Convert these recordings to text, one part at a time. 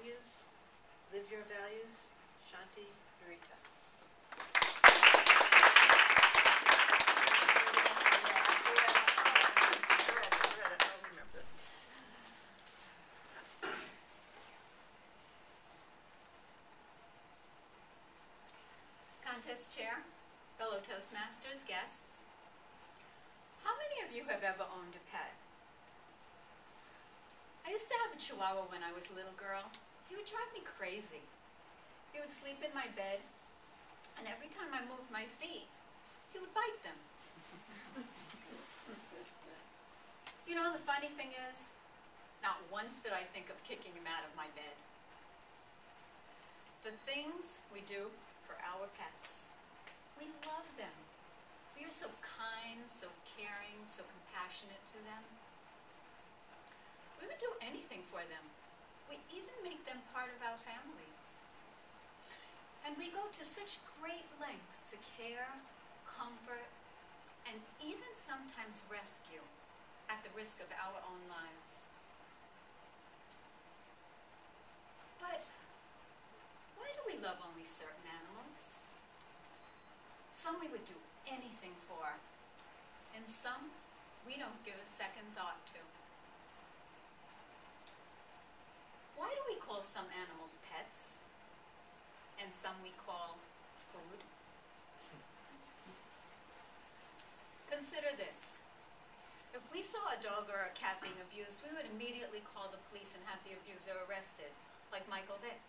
values, live your values. Shanti Urreta. Contest chair, fellow Toastmasters, guests. How many of you have ever owned a pet? I used to have a Chihuahua when I was a little girl. He would drive me crazy. He would sleep in my bed, and every time I moved my feet, he would bite them. You know, the funny thing is, not once did I think of kicking him out of my bed. The things we do for our pets. We love them. We are so kind, so caring, so compassionate to them. We would do anything for them. We even make them part of our families. And we go to such great lengths to care, comfort, and even sometimes rescue at the risk of our own lives. But why do we love only certain animals? Some we would do anything for, and some we don't give a second thought to. Why do we call some animals pets, and some we call food? Consider this. If we saw a dog or a cat being abused, we would immediately call the police and have the abuser arrested, like Michael Vick.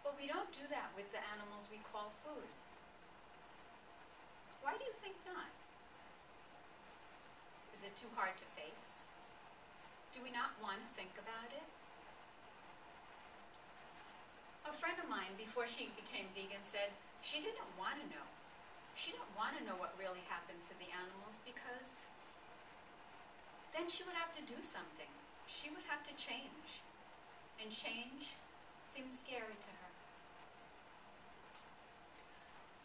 But we don't do that with the animals we call food. Why do you think not? Is it too hard to face? Do we not want to think about it? A friend of mine, before she became vegan, said she didn't want to know. She didn't want to know what really happened to the animals because then she would have to do something. She would have to change. And change seemed scary to her.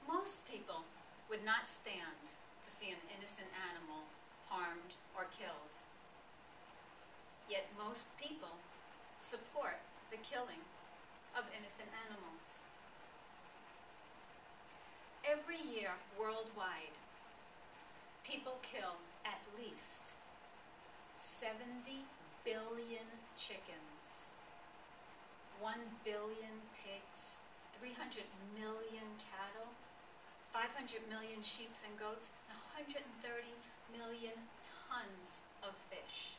Most people would not stand to see an innocent animal harmed or killed. Yet most people support the killing of innocent animals. Every year, worldwide, people kill at least 70 billion chickens, 1 billion pigs, 300 million cattle, 500 million sheep and goats, and 130 million tons of fish.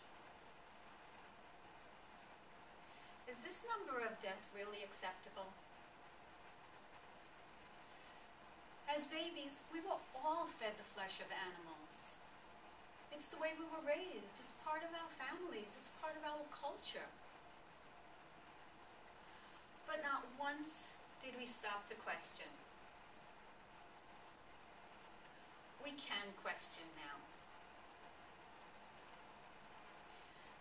Is this number of death really acceptable? As babies, we were all fed the flesh of animals. It's the way we were raised. It's part of our families. It's part of our culture. But not once did we stop to question. We can question now.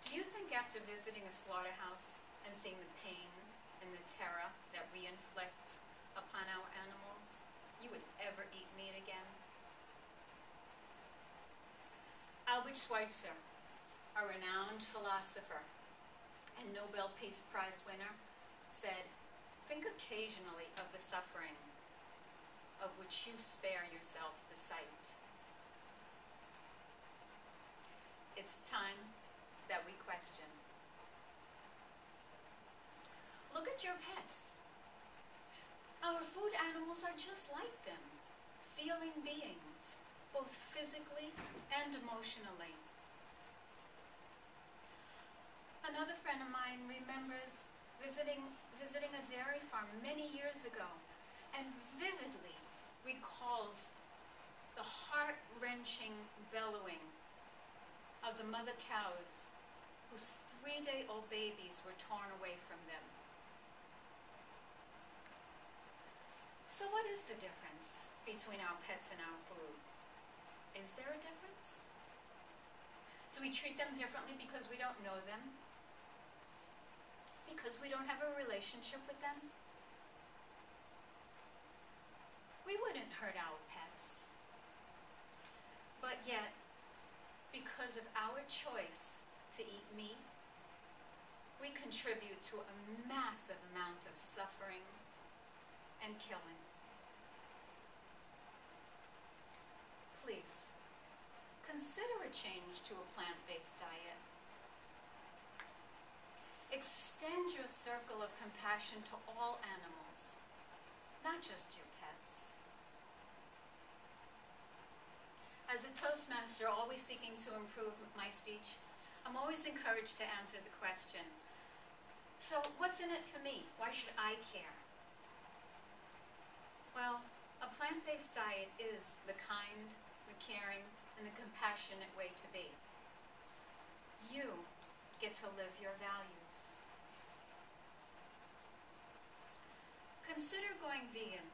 Do you think after visiting a slaughterhouse and seeing the pain and the terror that we inflict upon our animals, you would ever eat meat again? Albert Schweitzer, a renowned philosopher and Nobel Peace Prize winner, said, "Think occasionally of the suffering of which you spare yourself the sight." It's time that we question. Look at your pets. Our food animals are just like them, feeling beings, both physically and emotionally. Another friend of mine remembers visiting a dairy farm many years ago and vividly recalls the heart-wrenching bellowing of the mother cows whose 3-day-old babies were torn away from them. So what is the difference between our pets and our food? Is there a difference? Do we treat them differently because we don't know them? Because we don't have a relationship with them? We wouldn't hurt our pets. But yet, because of our choice to eat meat, we contribute to a massive amount of suffering and killing. Please, consider a change to a plant-based diet. Extend your circle of compassion to all animals, not just your pets. As a Toastmaster, always seeking to improve my speech, I'm always encouraged to answer the question, so what's in it for me? Why should I care? Well, a plant-based diet is the kind, the caring, and the compassionate way to be. You get to live your values. Consider going vegan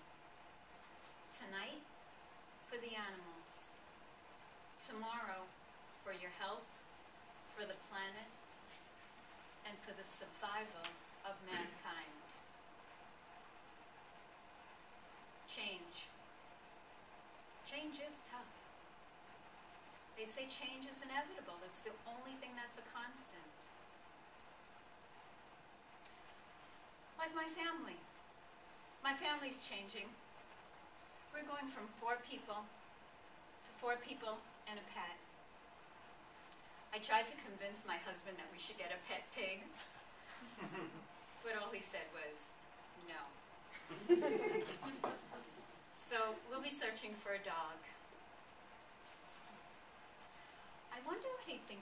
tonight for the animals, tomorrow for your health, for the planet, and for the survival of mankind. Change. Change is tough. They say change is inevitable. It's the only thing that's a constant. Like my family. My family's changing. We're going from 4 people to 4 people and a pet. I tried to convince my husband that we should get a pet pig, but all he said was, no. So we'll be searching for a dog. I wonder what he'd think